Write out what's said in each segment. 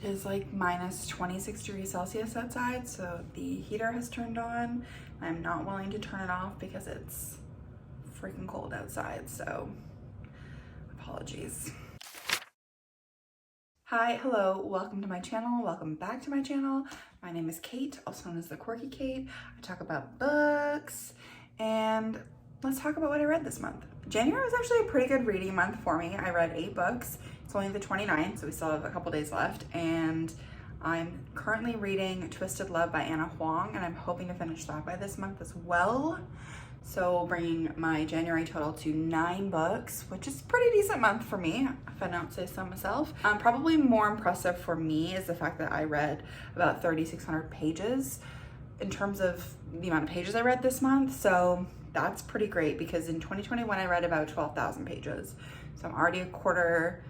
It is like minus 26 degrees Celsius outside, so the heater has turned on. I'm not willing to turn it off because it's freaking cold outside, so apologies. Hi, hello, welcome to my channel, welcome back to my channel. My name is Kate, also known as the Quirky Kate. I talk about books, and let's talk about what I read this month. January was actually a pretty good reading month for me. I read 8 books. It's only the 29th, so we still have a couple days left, and I'm currently reading Twisted Love by Huang, and I'm hoping to finish that by this month as well. So bringing my January total to 9 books, which is a pretty decent month for me, if I don't say so myself. Probably more impressive for me is the fact that I read about 3,600 pages in terms of the amount of pages I read this month. So that's pretty great because in 2021 I read about 12,000 pages. So I'm already a quarter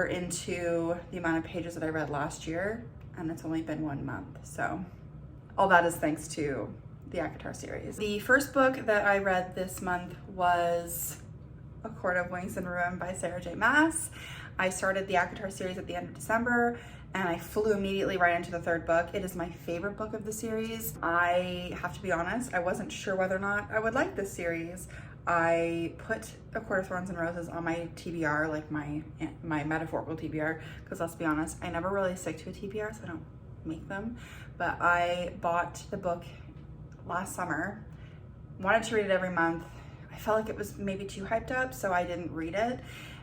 into the amount of pages that I read last year, and it's only been 1 month. So all that is thanks to the acotar series. The first book that I read this month was A Court of Wings and Ruin by Sarah J. Maas. I started the acotar series at the end of December, and I flew immediately right into the 3rd book. It is my favorite book of the series. I have to be honest, I wasn't sure whether or not I would like this series. I put A Court of Thorns and Roses on my TBR, like my metaphorical TBR, because let's be honest, I never really stick to a TBR, so I don't make them. But I bought the book last summer, wanted to read it every month. I felt like it was maybe too hyped up, so I didn't read it.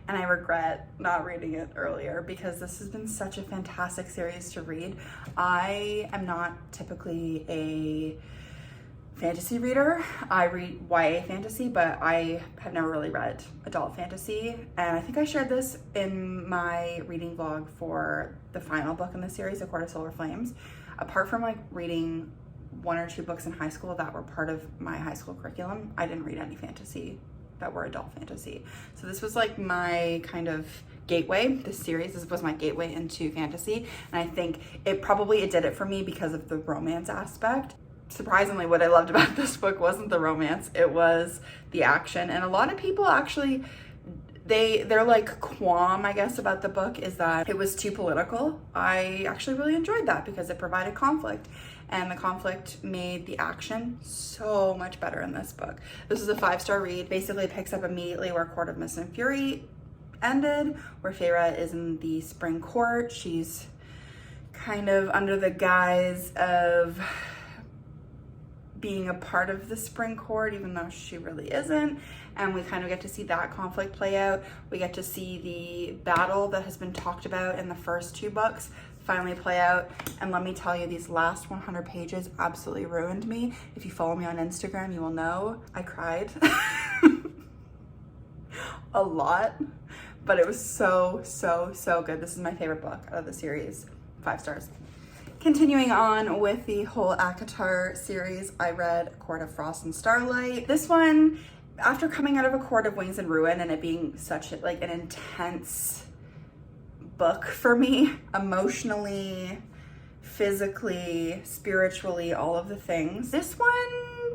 And I regret not reading it earlier because this has been such a fantastic series to read. I am not typically a fantasy reader. I read YA fantasy, but I have never really read adult fantasy. And I think I shared this in my reading vlog for the final book in the series, A Court of Silver Flames. Apart from like reading 1 or 2 books in high school that were part of my high school curriculum, I didn't read any fantasy that were adult fantasy. So this was like my kind of gateway. This was my gateway into fantasy. And I think it did it for me because of the romance aspect. Surprisingly, what I loved about this book wasn't the romance, it was the action. And a lot of people actually, they're like qualm, I guess, about the book is that it was too political. I actually really enjoyed that because it provided conflict, and the conflict made the action so much better in this book. This is a 5-star read. Basically, it picks up immediately where Court of Mist and Fury ended, where Feyre is in the Spring Court. She's kind of under the guise of being a part of the Spring Court, even though she really isn't. And we kind of get to see that conflict play out. We get to see the battle that has been talked about in the first 2 books finally play out. And let me tell you, these last 100 pages absolutely ruined me. If you follow me on Instagram, you will know I cried a lot, but it was so, so, so good. This is my favorite book out of the series. 5 stars. Continuing on with the whole acotar series, I read Court of Frost and Starlight. This one, after coming out of A Court of Wings and Ruin and it being such like an intense book for me, emotionally, physically, spiritually, all of the things, this one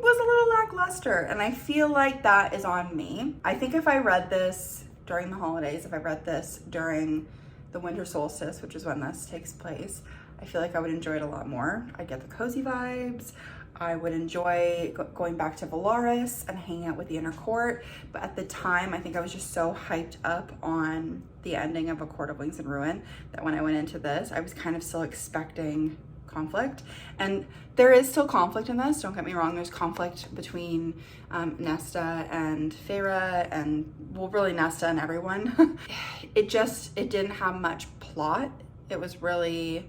was a little lackluster, and I feel like that is on me. I think if I read this during the holidays, if I read this during the winter solstice, which is when this takes place, I feel like I would enjoy it a lot more. I'd get the cozy vibes. I would enjoy going back to Valoris and hanging out with the inner court. But at the time, I think I was just so hyped up on the ending of A Court of Wings and Ruin that when I went into this, I was kind of still expecting conflict. And there is still conflict in this, don't get me wrong. There's conflict between Nesta and Feyre, and well, really Nesta and everyone. It didn't have much plot. It was really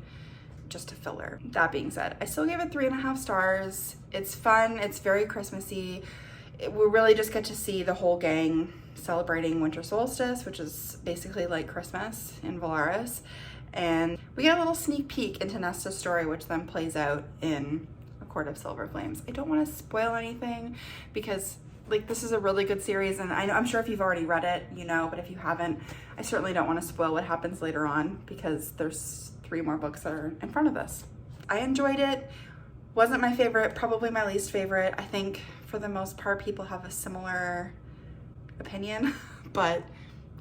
just a filler. That being said, I still gave it 3.5 stars. It's fun, it's very Christmassy. We really just get to see the whole gang celebrating winter solstice, which is basically like Christmas in Valoris. And we get a little sneak peek into Nesta's story, which then plays out in A Court of Silver Flames. I don't want to spoil anything because like this is a really good series, and I'm sure if you've already read it, you know, but if you haven't, I certainly don't want to spoil what happens later on because there's 3 more books that are in front of this. I enjoyed it. Wasn't my favorite, probably my least favorite. I think for the most part, people have a similar opinion, but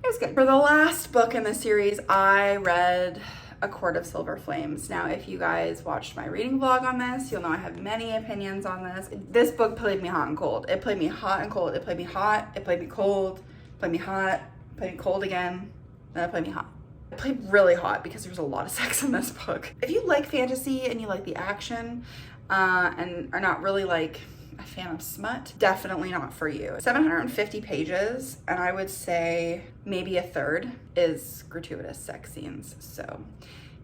it was good. For the last book in the series, I read A Court of Silver Flames. Now, if you guys watched my reading vlog on this, you'll know I have many opinions on this. This book played me hot and cold. It played me hot and cold. It played me hot. It played me cold. It played me hot. It played me cold again. Then it played me hot. It played really hot because there's a lot of sex in this book. If you like fantasy and you like the action and are not really like a fan of smut, definitely not for you. 750 pages, and I would say maybe a third is gratuitous sex scenes, so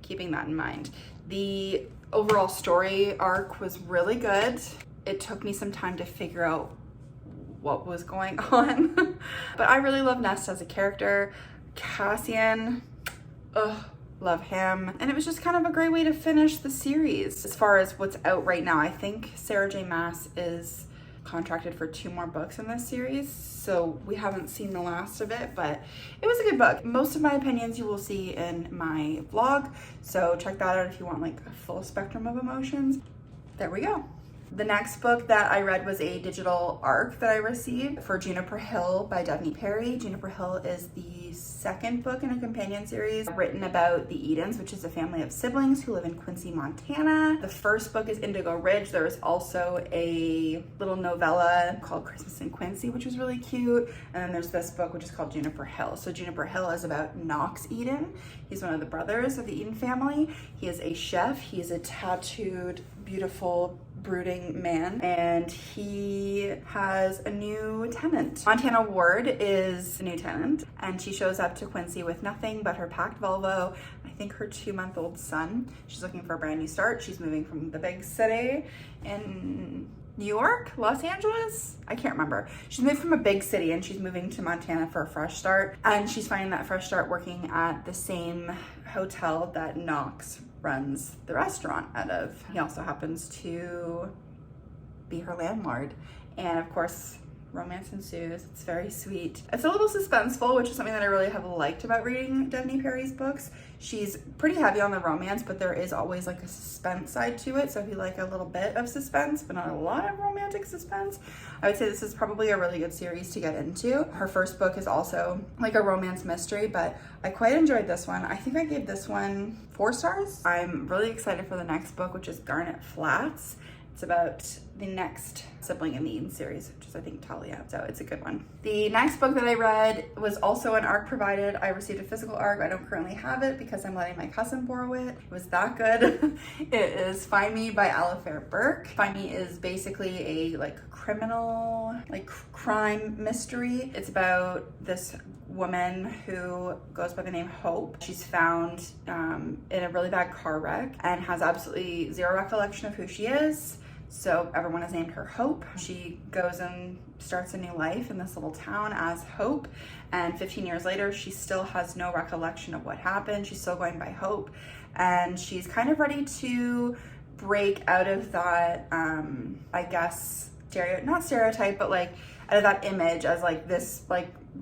keeping that in mind. The overall story arc was really good. It took me some time to figure out what was going on, but I really love Nest as a character. Cassian, love him. And it was just kind of a great way to finish the series. As far as what's out right now, I think Sarah J. Maas is contracted for 2 more books in this series, so we haven't seen the last of it, but it was a good book. Most of my opinions you will see in my vlog, so check that out if you want like a full spectrum of emotions. There we go. The next book that I read was a digital ARC that I received for Juniper Hill by Devney Perry. Juniper Hill is the second book in a companion series written about the Edens, which is a family of siblings who live in Quincy, Montana. The first book is Indigo Ridge. There is also a little novella called Christmas in Quincy, which was really cute. And then there's this book, which is called Juniper Hill. So Juniper Hill is about Knox Eden. He's one of the brothers of the Eden family. He is a chef. He is a tattooed, beautiful, brooding man, and he has a new tenant. Montana Ward is the new tenant, and she shows up to Quincy with nothing but her packed Volvo, I think her 2-month-old son. She's looking for a brand new start. She's moving from the big city in New York, Los Angeles? I can't remember. She's moved from a big city and she's moving to Montana for a fresh start, and she's finding that fresh start working at the same hotel that Knox runs the restaurant out of. He also happens to be her landlord, and of course romance ensues. It's very sweet. It's a little suspenseful, which is something that I really have liked about reading Devney Perry's books. She's pretty heavy on the romance, but there is always like a suspense side to it. So if you like a little bit of suspense, but not a lot of romantic suspense, I would say this is probably a really good series to get into. Her first book is also like a romance mystery, but I quite enjoyed this one. I think I gave this one 4 stars. I'm really excited for the next book, which is Garnet Flats. It's about the next sibling in the Eden series, which is I think Talia, so it's a good one. The next book that I read was also an ARC provided. I received a physical ARC. I don't currently have it because I'm letting my cousin borrow it. It was that good. It is Find Me by Alafair Burke. Find Me is basically a criminal, crime mystery. It's about this woman who goes by the name Hope. She's found in a really bad car wreck and has absolutely zero recollection of who she is. So everyone has named her Hope. She goes and starts a new life in this little town as Hope. And 15 years later, she still has no recollection of what happened. She's still going by Hope. And she's kind of ready to break out of that, I guess, not stereotype, but like out of that image as like this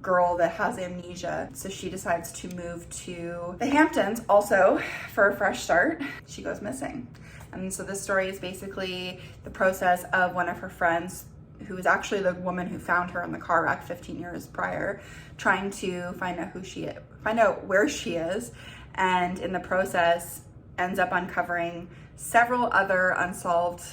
girl that has amnesia. So she decides to move to the Hamptons also for a fresh start. She goes missing. And so this story is basically the process of one of her friends, who is actually the woman who found her in the car wreck 15 years prior, trying to find out where she is, and in the process ends up uncovering several other unsolved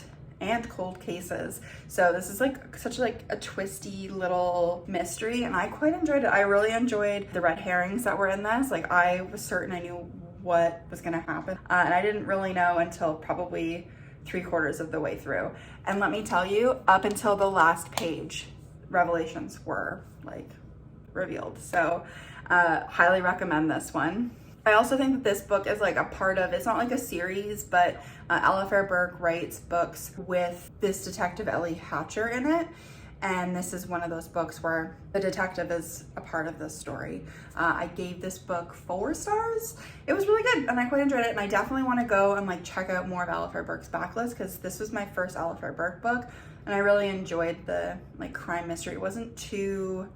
and cold cases. So this is such a twisty little mystery, and I quite enjoyed it. I really enjoyed the red herrings that were in this. I was certain I knew what was gonna happen, and I didn't really know until probably 3/4 of the way through. And let me tell you, up until the last page, revelations were revealed. So highly recommend this one. I also think that this book is a part of, it's not like a series, but Alafair Burke writes books with this detective Ellie Hatcher in it. And this is one of those books where the detective is a part of this story. I gave this book 4 stars. It was really good and I quite enjoyed it. And I definitely want to go and check out more of Alafair Burke's backlist, because this was my first Alafair Burke book. And I really enjoyed the crime mystery. It wasn't too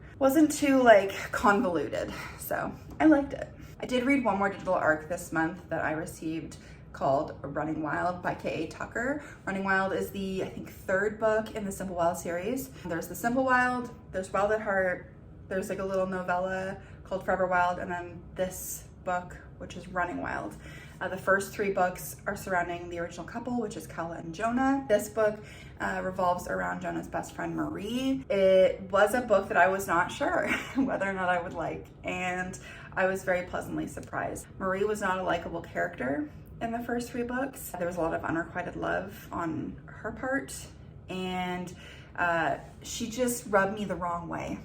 convoluted. So I liked it. I did read one more digital ARC this month that I received called Running Wild by K.A. Tucker. Running Wild is the, I think, 3rd book in the Simple Wild series. There's the Simple Wild, there's Wild at Heart, there's a little novella called Forever Wild, and then this book, which is Running Wild. The first 3 books are surrounding the original couple, which is Kala and Jonah. This book revolves around Jonah's best friend, Marie. It was a book that I was not sure whether or not I would like, and I was very pleasantly surprised. Marie was not a likable character in the first 3 books. There was a lot of unrequited love on her part, and she just rubbed me the wrong way.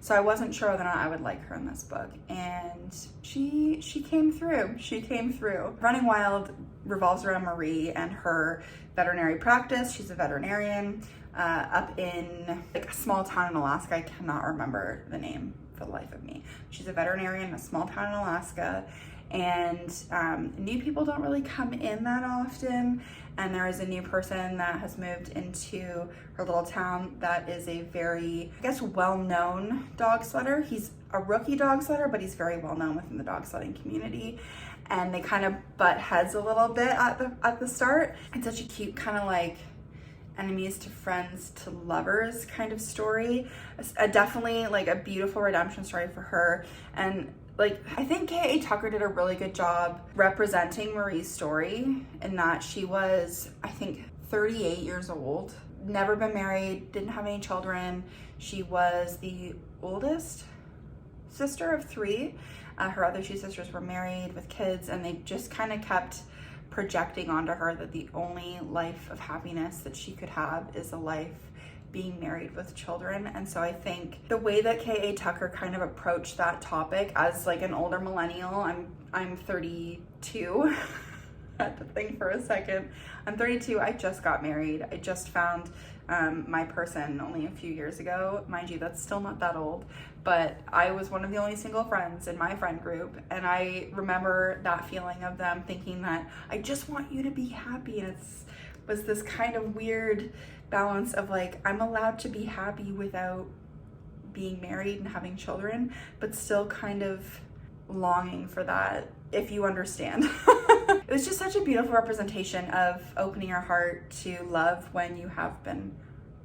So I wasn't sure whether or not I would like her in this book, and she came through. She came through. Running Wild revolves around Marie and her veterinary practice. She's a veterinarian up in like a small town in Alaska. I cannot remember the name for the life of me. She's a veterinarian in a small town in Alaska, and new people don't really come in that often. And there is a new person that has moved into her little town that is a very, I guess, well-known dog sledder. He's a rookie dog sledder, but he's very well-known within the dog sledding community. And they kind of butt heads a little bit at the start. It's such a cute kind of like enemies to friends to lovers kind of story. Definitely like a beautiful redemption story for her. And like, I think K.A. Tucker did a really good job representing Marie's story in that she was, I think, 38 years old, never been married, didn't have any children. She was the oldest sister of 3. Her other 2 sisters were married with kids, and they just kind of kept projecting onto her that the only life of happiness that she could have is a life being married with children. And so I think the way that K.A. Tucker kind of approached that topic as like an older millennial, I'm 32. I had to think for a second. I'm 32. I just got married. I just found my person only a few years ago. Mind you, that's still not that old, but I was one of the only single friends in my friend group, and I remember that feeling of them thinking that I just want you to be happy. And it was this kind of weird balance of like, I'm allowed to be happy without being married and having children, but still kind of longing for that, if you understand. It was just such a beautiful representation of opening your heart to love when you have been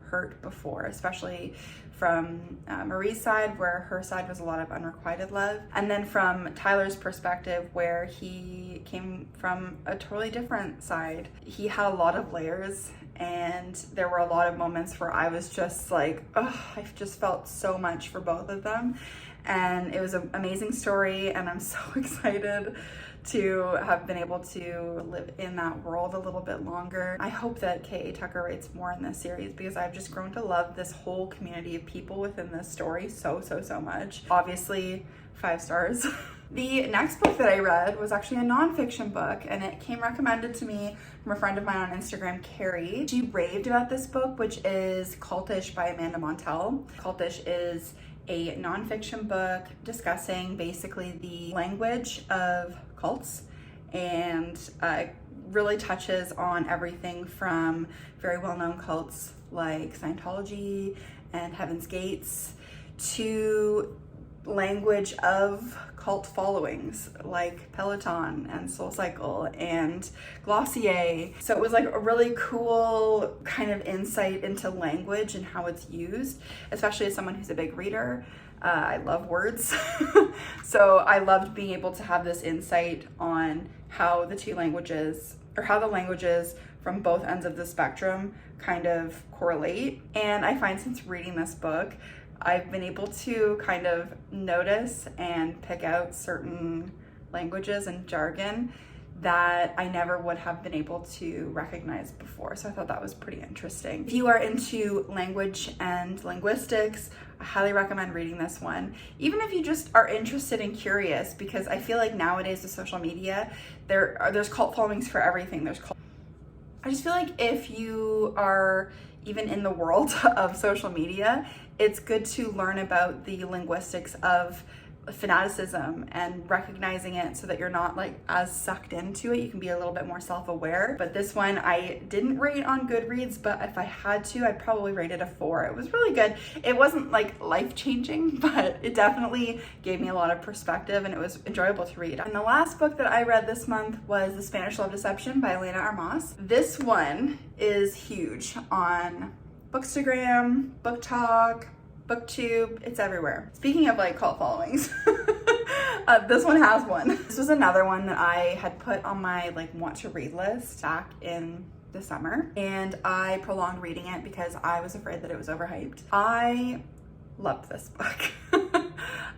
hurt before, especially from Marie's side, where her side was a lot of unrequited love, and then from Tyler's perspective, where he came from a totally different side. He had a lot of layers, and there were a lot of moments where I was just like, oh, I just felt so much for both of them. And it was an amazing story, and I'm so excited to have been able to live in that world a little bit longer. I hope that K.A. Tucker writes more in this series, because I've just grown to love this whole community of people within this story so much. Obviously, 5 stars. The next book that I read was actually a nonfiction book, and it came recommended to me from a friend of mine on Instagram, Carrie. She raved about this book, which is Cultish by Amanda Montel. Cultish is a nonfiction book discussing basically the language of cults, and really touches on everything from very well-known cults like Scientology and Heaven's Gates to language of cult followings like Peloton and SoulCycle and Glossier. So it was like a really cool kind of insight into language and how it's used, especially as someone who's a big reader. I love words. So I loved being able to have this insight on how the two languages, or how the languages from both ends of the spectrum kind of correlate. And I find since reading this book, I've been able to kind of notice and pick out certain languages and jargon that I never would have been able to recognize before. So I thought that was pretty interesting. If you are into language and linguistics, I highly recommend reading this one. Even if you just are interested and curious, because I feel like nowadays with social media, there's cult followings for everything. I just feel like if you are even in the world of social media, it's good to learn about the linguistics of fanaticism and recognizing it so that you're not like as sucked into it. You can be a little bit more self-aware. But this one I didn't rate on Goodreads, but if I had to, I'd probably rate it a 4. It was really good. It wasn't like life-changing, but it definitely gave me a lot of perspective, and it was enjoyable to read. And the last book that I read this month was The Spanish Love Deception by Elena Armas. This one is huge on Bookstagram, BookTok, BookTube, it's everywhere. Speaking of like cult followings, This one has one. This was another one that I had put on my like want to read list back in the summer, and I prolonged reading it because I was afraid that it was overhyped. I loved this book.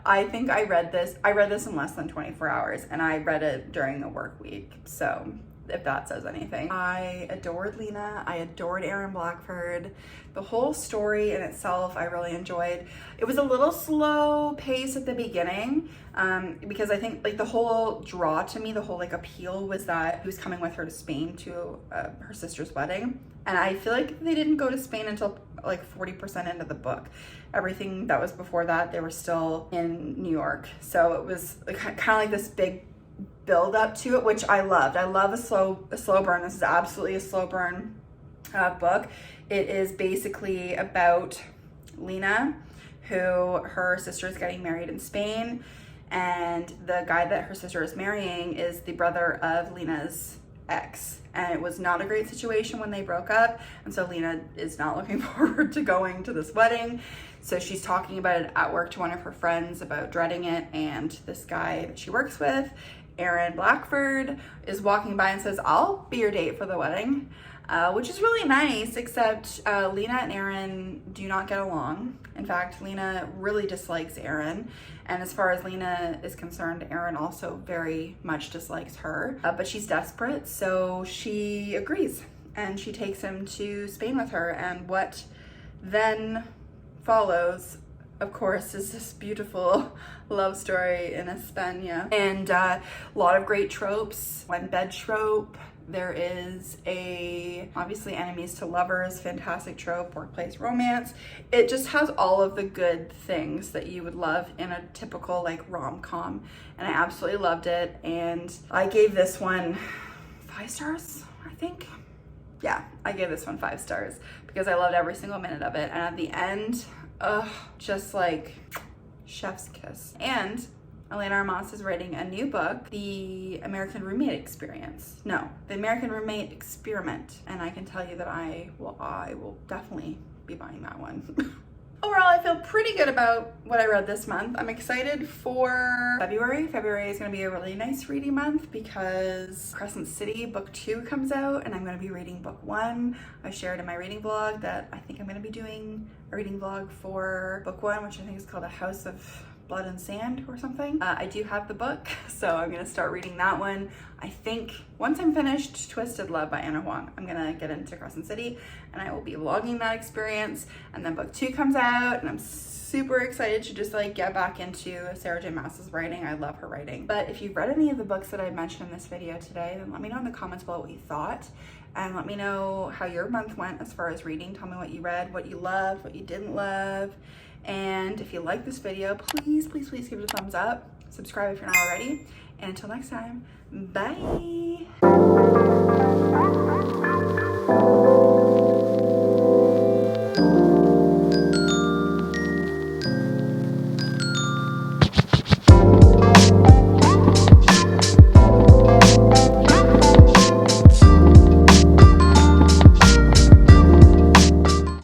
I think I read this in less than 24 hours, and I read it during a work week. So if that says anything. I adored Lena. I adored Aaron Blackford. The whole story in itself, I really enjoyed. It was a little slow pace at the beginning because I think like the whole draw to me, the whole like appeal was that he was coming with her to Spain to her sister's wedding. And I feel like they didn't go to Spain until like 40% into the book. Everything that was before that, they were still in New York. So it was kind of like this big build up to it, which I loved. I love a slow burn. This is absolutely a slow burn book. It is basically about Lena, who her sister is getting married in Spain, and the guy that her sister is marrying is the brother of Lena's ex, and it was not a great situation when they broke up, and so Lena is not looking forward to going to this wedding. So she's talking about it at work to one of her friends about dreading it, and this guy that she works with, Aaron Blackford, is walking by and says, "I'll be your date for the wedding," which is really nice, except Lena and Aaron do not get along. In fact, Lena really dislikes Aaron, and as far as Lena is concerned, Aaron also very much dislikes her, but she's desperate, so she agrees, and she takes him to Spain with her, and what then follows, of course, is this beautiful love story in España, and a lot of great tropes. One bed trope. There is obviously enemies to lovers, fantastic trope, workplace romance. It just has all of the good things that you would love in a typical like rom-com, and I absolutely loved it. And I gave this one 5 stars, I think. Yeah, I gave this one 5 stars because I loved every single minute of it. And at the end, just like chef's kiss. And Elena Armas is writing a new book, The American Roommate Experience. No, The American Roommate Experiment. And I can tell you that I will definitely be buying that one. Overall, I feel pretty good about what I read this month. I'm excited for February. February is going to be a really nice reading month because Crescent City Book 2 comes out, and I'm going to be reading Book 1. I shared in my reading vlog that I think I'm going to be doing a reading vlog for Book 1, which I think is called A House of Blood and Sand or something. I do have the book, so I'm going to start reading that one. I think once I'm finished Twisted Love by Huang, I'm going to get into Crescent City, and I will be vlogging that experience. And then Book 2 comes out, and I'm super excited to just like get back into Sarah J. Maas's writing. I love her writing. But if you've read any of the books that I mentioned in this video today, then let me know in the comments below what you thought, and let me know how your month went as far as reading. Tell me what you read, what you loved, what you didn't love. And if you like this video, please, please, please give it a thumbs up. Subscribe if you're not already. And until next time, bye.